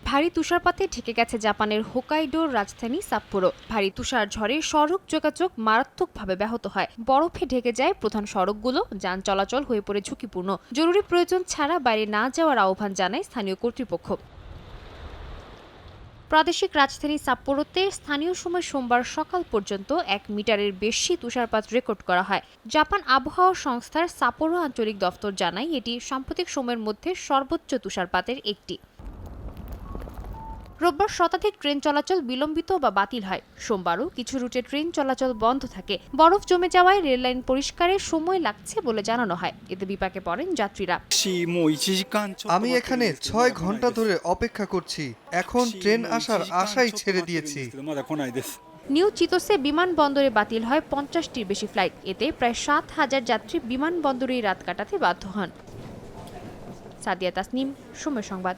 ভারী তুষারপাতে ঢেকে গেছে জাপানের হোকাইডোর রাজধানী সাপ্পোরো। ভারী তুষার ঝড়ে সড়ক যোগাযোগ মারাত্মকভাবে ব্যাহত হয়। বরফে ঢেকে যায় প্রধান সড়কগুলো, যান চলাচল হয়ে পড়ে ঝুঁকিপূর্ণ। জরুরি প্রয়োজন ছাড়া বাইরে না যাওয়ার আহ্বান জানায় স্থানীয় কর্তৃপক্ষ। প্রাদেশিক রাজধানী সাপ্পোরোতে স্থানীয় সময় সোমবার সকাল পর্যন্ত 1 মিটারের বেশি তুষারপাত রেকর্ড করা হয়। জাপান আবহাওয়া সংস্থার সাপ্পোরো আঞ্চলিক দফতর জানায় এটি সাম্প্রতিক সময়ের মধ্যে সর্বোচ্চ তুষারপাতের একটি। রোববার শতাধিক ট্রেন চলাচল বিলম্বিত বা বাতিল হয়। সোমবারও কিছু রুটে ট্রেন চলাচল বন্ধ থাকে। বরফ জমে যাওয়ায় রেললাইন পরিষ্কারে সময় লাগছে বলে জানানো হয়। এতে বিপাকে পড়েন যাত্রীরা। আমি এখানে 6 ঘন্টা ধরে অপেক্ষা করছি। এখন ট্রেন আসার আশাই ছেড়ে দিয়েছি। নিউ চিতোসে বিমানবন্দরে বাতিল হয় 50টির বেশি ফ্লাইট। এতে প্রায় 7,000 যাত্রী বিমানবন্দরেই রাত কাটাতে বাধ্য হন। সাদিয়া তাসনিম, সময় সংবাদ।